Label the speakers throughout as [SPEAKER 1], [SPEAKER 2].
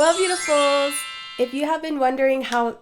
[SPEAKER 1] Hello, beautifuls! If you have been wondering how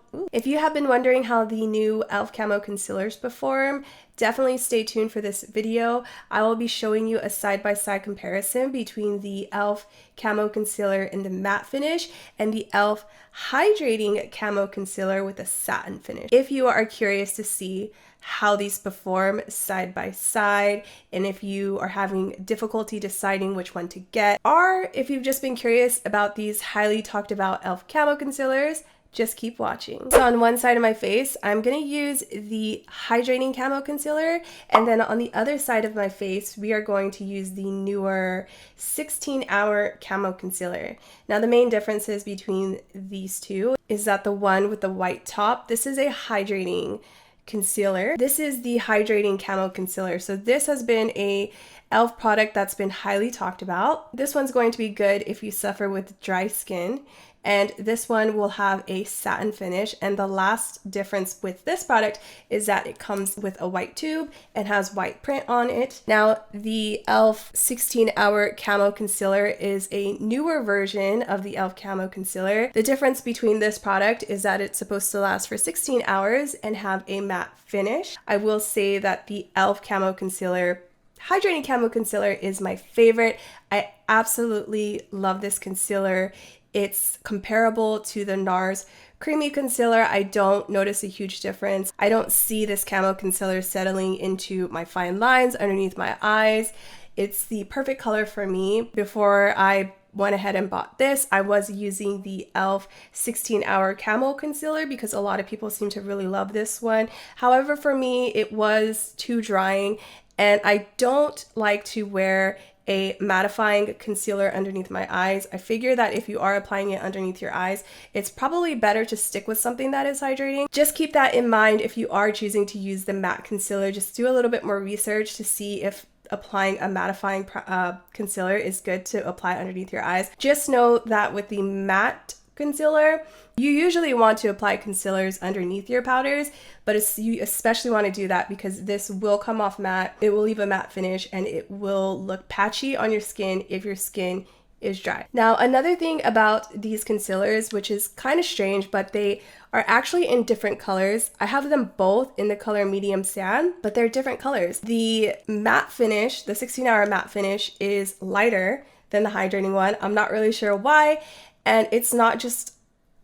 [SPEAKER 1] the new e.l.f. Camo concealers perform, definitely stay tuned for this video. I will be showing you a side-by-side comparison between the e.l.f. Camo Concealer in the matte finish and the e.l.f. Hydrating Camo Concealer with a satin finish. If you are curious to see how these perform side by side, and if you are having difficulty deciding which one to get, or if you've just been curious about these highly talked about e.l.f. Camo concealers, just keep watching. So on one side of my face, I'm gonna use the Hydrating Camo Concealer, and then on the other side of my face, we are going to use the newer 16-hour Camo Concealer. Now the main differences between these two is that the one with the white top, this is a hydrating concealer. This is the Hydrating Camo Concealer. So this has been a e.l.f. product that's been highly talked about. This one's going to be good if you suffer with dry skin, and this one will have a satin finish. And the last difference with this product is that it comes with a white tube and has white print on it. Now the e.l.f. 16-hour Camo Concealer is a newer version of the e.l.f. Camo Concealer. The difference between this product is that it's supposed to last for 16 hours and have a matte finish. I will say that the e.l.f. Camo Concealer, Hydrating Camo Concealer, is my favorite. I absolutely love this concealer. It's comparable to the NARS Creamy Concealer. I don't notice a huge difference. I don't see this Camo Concealer settling into my fine lines underneath my eyes. It's the perfect color for me. Before I went ahead and bought this, I was using the e.l.f. 16-hour Camo Concealer because a lot of people seem to really love this one. However, for me, it was too drying, and I don't like to wear a mattifying concealer underneath my eyes. I figure that if you are applying it underneath your eyes, it's probably better to stick with something that is hydrating. Just keep that in mind if you are choosing to use the matte concealer. Just do a little bit more research to see if applying a mattifying concealer is good to apply underneath your eyes. Just know that with the matte concealer, you usually want to apply concealers underneath your powders, but you especially want to do that because this will come off matte, it will leave a matte finish, and it will look patchy on your skin if your skin is dry. Now, another thing about these concealers, which is kind of strange, but they are actually in different colors. I have them both in the color medium sand, but they're different colors. The matte finish, the 16-hour matte finish, is lighter than the hydrating one. I'm not really sure why. And it's not just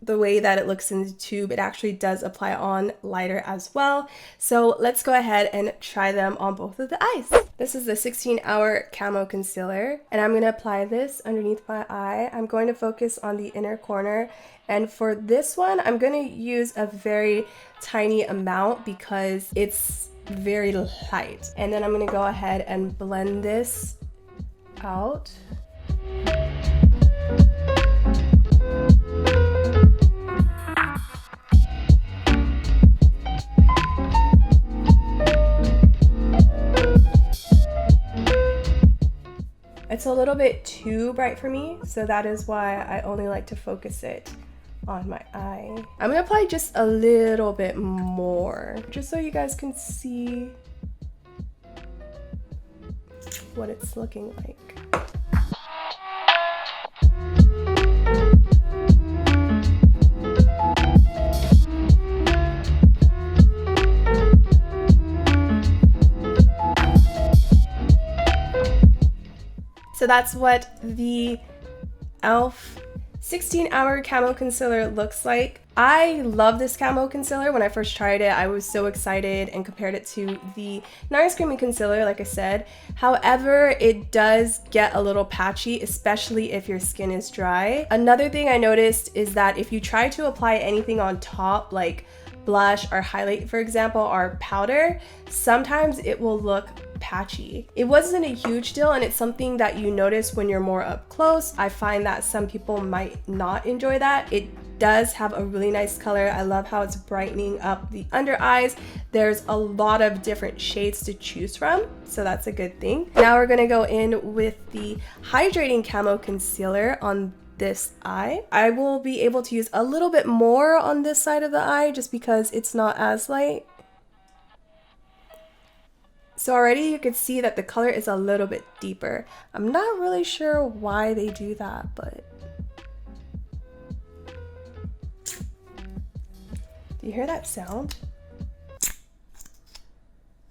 [SPEAKER 1] the way that it looks in the tube, it actually does apply on lighter as well. So let's go ahead and try them on both of the eyes. This is the 16-hour Camo Concealer, and I'm going to apply this underneath my eye. I'm going to focus on the inner corner, and for this one, I'm going to use a very tiny amount because it's very light. And then I'm going to go ahead and blend this out. It's a little bit too bright for me, so that is why I only like to focus it on my eye. I'm gonna apply just a little bit more, just so you guys can see what it's looking like. So that's what the e.l.f. 16-hour Camo Concealer looks like. I love this Camo Concealer. When I first tried it, I was so excited and compared it to the NARS Creamy Concealer, like I said. However, it does get a little patchy, especially if your skin is dry. Another thing I noticed is that if you try to apply anything on top, like blush or highlight, for example, or powder, sometimes it will look patchy. It wasn't a huge deal, and it's something that you notice when you're more up close. I find that some people might not enjoy that. It does have a really nice color. I love how it's brightening up the under eyes. There's a lot of different shades to choose from, so that's a good thing. Now we're gonna go in with the Hydrating Camo Concealer on this eye. I will be able to use a little bit more on this side of the eye just because it's not as light. So already you can see that the color is a little bit deeper. I'm not really sure why they do that, but Do you hear that sound?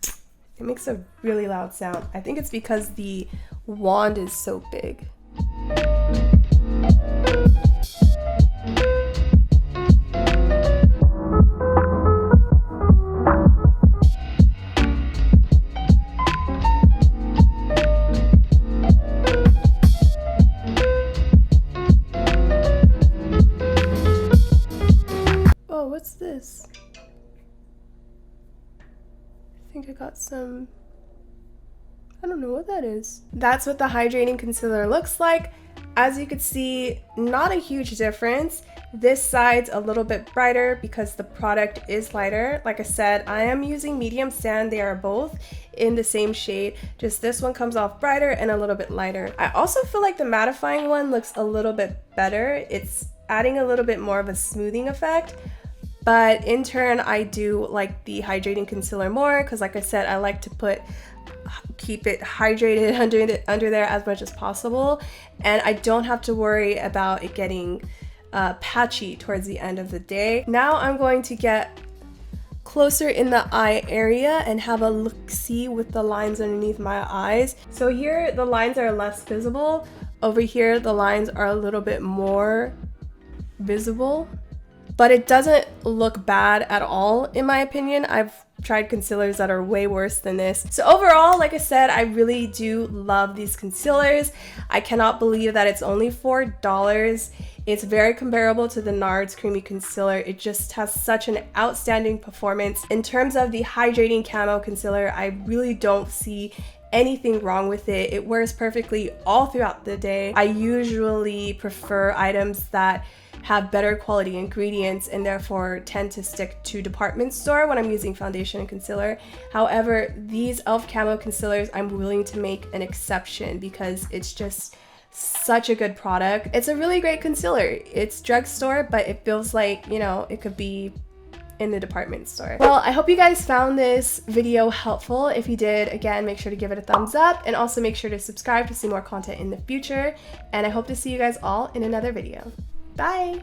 [SPEAKER 1] It makes a really loud sound. I think it's because the wand is so big. Oh, what's this? I think I got some, I don't know what that is. That's what the hydrating concealer looks like. As you can see, not a huge difference. This side's a little bit brighter because the product is lighter. Like I said, I am using medium sand. They are both in the same shade, just this one comes off brighter and a little bit lighter. I also feel like the mattifying one looks a little bit better. It's adding a little bit more of a smoothing effect. But in turn, I do like the hydrating concealer more because, like I said, I like to keep it hydrated under there as much as possible, and I don't have to worry about it getting patchy towards the end of the day. Now I'm going to get closer in the eye area and have a look-see with the lines underneath my eyes. So here the lines are less visible. Over here the lines are a little bit more visible. But it doesn't look bad at all, in my opinion. I've tried concealers that are way worse than this. So overall, like I said, I really do love these concealers. I cannot believe that it's only $4. It's very comparable to the NARS Creamy Concealer. It just has such an outstanding performance. In terms of the Hydrating Camo Concealer, I really don't see anything wrong with it. It wears perfectly all throughout the day. I usually prefer items that have better quality ingredients and therefore tend to stick to department store when I'm using foundation and concealer. However, these e.l.f. Camo concealers, I'm willing to make an exception because it's just such a good product. It's a really great concealer. It's drugstore, but it feels like, you know, it could be in the department store. Well, I hope you guys found this video helpful. If you did, again, make sure to give it a thumbs up and also make sure to subscribe to see more content in the future. And I hope to see you guys all in another video. Bye!